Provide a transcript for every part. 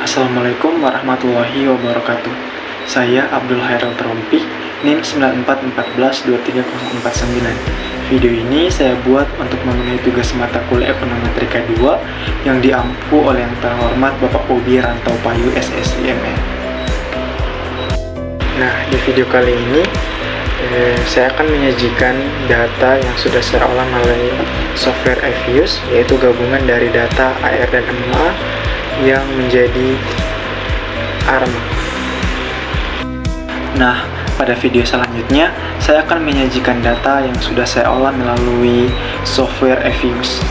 Assalamualaikum warahmatullahi wabarakatuh. Saya Abdul Hairul Trompi, NIM 94142309. Video ini saya buat untuk memenuhi tugas mata kuliah Ekonometrika 2 yang diampu oleh yang terhormat Bapak Bobi Rantau Payu SSIMN. Nah, di video kali ini saya akan menyajikan data yang sudah saya olah melalui software Evius, yaitu gabungan dari data AR dan MA yang menjadi ARMA. Nah, pada video selanjutnya saya akan menyajikan data yang sudah saya olah melalui software Evius.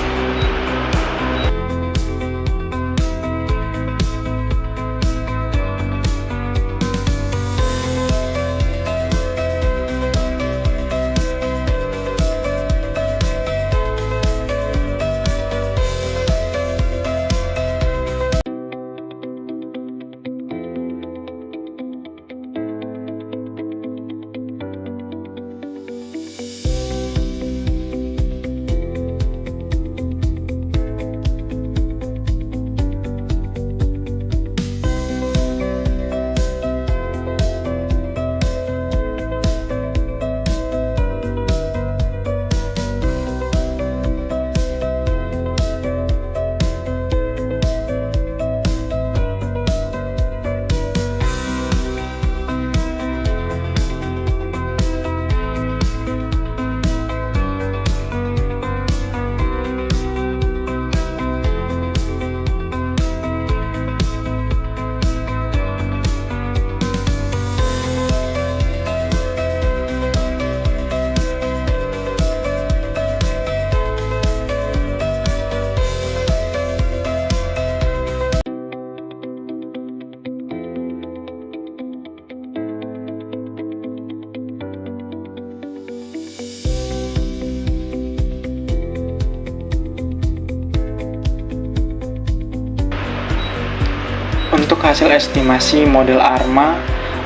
Untuk hasil estimasi model ARMA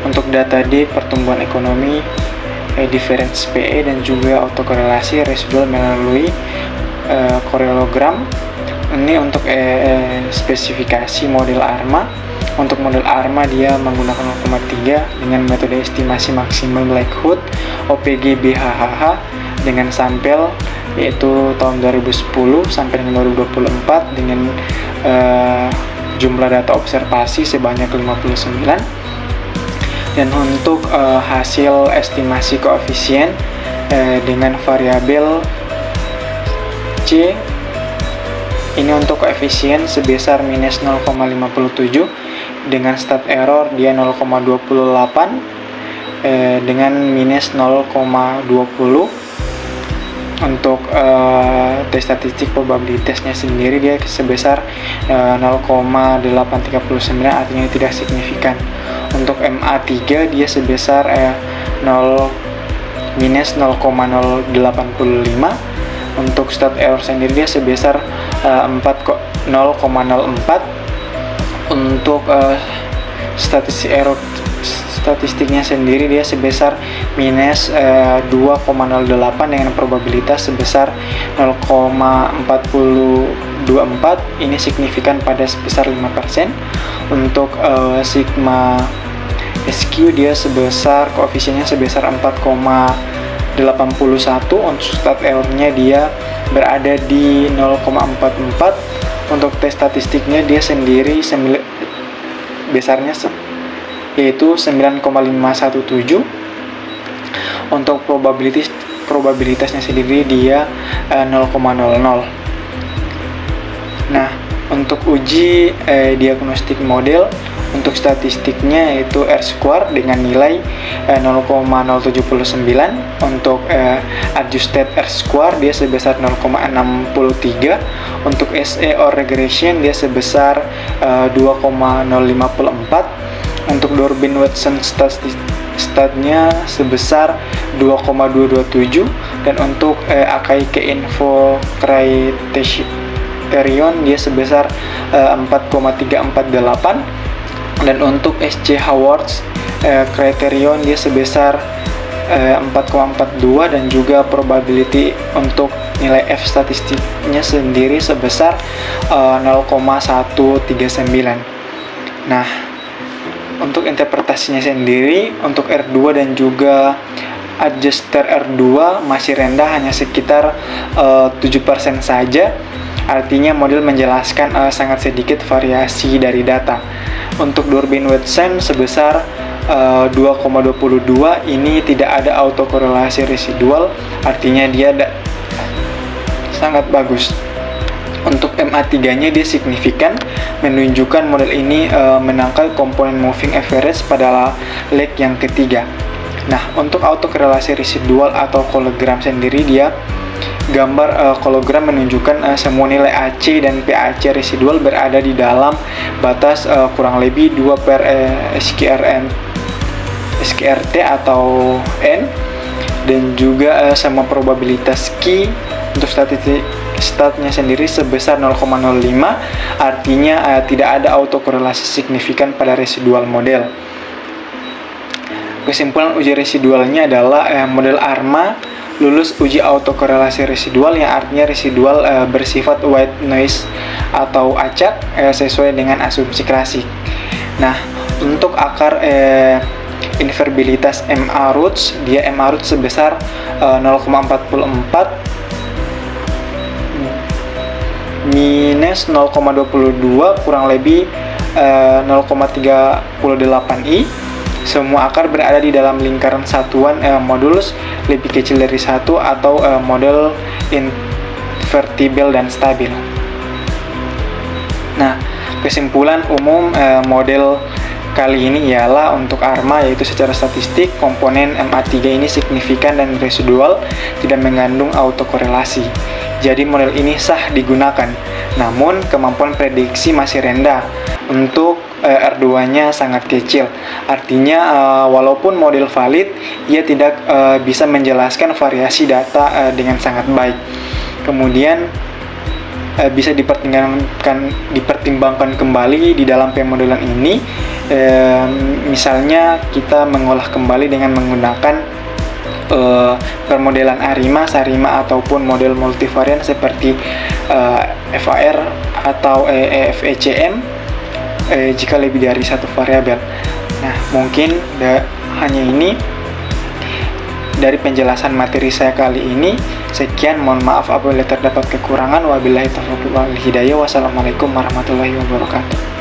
untuk data D pertumbuhan ekonomi, difference PE dan juga autokorelasi residual melalui korelogram. Ini untuk spesifikasi model ARMA. Untuk model ARMA dia menggunakan 0,3 dengan metode estimasi maksimal likelihood OPG BHHH dengan sampel yaitu tahun 2010 sampai dengan 2024 dengan jumlah data observasi sebanyak 59. Dan untuk hasil estimasi koefisien dengan variabel C, ini untuk koefisien sebesar minus 0,57 dengan stat error dia 0,28 dengan minus 0,20. Untuk tes statistik probabilitasnya sendiri dia sebesar 0,839, artinya tidak signifikan. Untuk MA3 dia sebesar minus 0,085. Untuk stat error sendiri dia sebesar 0,04. Untuk statistiknya sendiri dia sebesar minus 2,08 dengan probabilitas sebesar 0,4024. Ini signifikan pada sebesar 5%. Untuk sigma SQ dia sebesar koefisiennya sebesar 4,81. Untuk stat errornya dia berada di 0,44. Untuk tes statistiknya dia sendiri besarnya yaitu 9,517. Untuk probabilitasnya sendiri dia 0,00. Nah, untuk uji diagnostik model untuk statistiknya yaitu R-square dengan nilai 0,079. Untuk adjusted R-square dia sebesar 0,63. Untuk SE or regression dia sebesar 2,054. Untuk Durbin-Watson statnya sebesar 2,227. Dan untuk AKIK info criterion dia sebesar 4,348. Dan untuk SC Haworth criterion dia sebesar 4,42 dan juga probability untuk nilai F statistiknya sendiri sebesar 0,139. Nah, untuk interpretasinya sendiri, untuk R2 dan juga adjuster R2 masih rendah, hanya sekitar 7% saja. Artinya model menjelaskan sangat sedikit variasi dari data. Untuk Durbin Websam sebesar 2,22 ini tidak ada autokorelasi residual, artinya dia sangat bagus. Untuk MA3-nya dia signifikan, menunjukkan model ini menangkal komponen moving average pada leg yang ketiga. Nah, untuk autokorelasi residual atau kologram sendiri, dia gambar kologram menunjukkan semua nilai AC dan PAC residual berada di dalam batas kurang lebih 2 per SQRT atau N, dan juga semua probabilitas Q untuk statnya sendiri sebesar 0,05, artinya tidak ada autokorelasi signifikan pada residual model. Kesimpulan uji residualnya adalah model ARMA lulus uji autokorelasi residual, yang artinya residual bersifat white noise atau acak sesuai dengan asumsi klasik. Nah, untuk akar invertibilitas MA roots, dia MA roots sebesar 0,44 minus 0,22 kurang lebih 0,38i. Semua akar berada di dalam lingkaran satuan modulus lebih kecil dari 1 atau model invertible dan stabil. Nah, kesimpulan umum model kali ini ialah untuk ARMA, yaitu secara statistik komponen MA3 ini signifikan dan residual, tidak mengandung autokorelasi. Jadi model ini sah digunakan, namun kemampuan prediksi masih rendah. Untuk R2-nya sangat kecil, artinya walaupun model valid, ia tidak bisa menjelaskan variasi data dengan sangat baik. Kemudian bisa dipertimbangkan kembali di dalam pemodelan ini. Misalnya kita mengolah kembali dengan menggunakan permodelan ARIMA, SARIMA ataupun model multivarian seperti FAR atau EFECM jika lebih dari satu variabel. Nah, mungkin hanya ini dari penjelasan materi saya kali ini. Sekian, mohon maaf apabila terdapat kekurangan. Wabillahi taufiq wal hidayah. Wassalamualaikum warahmatullahi wabarakatuh.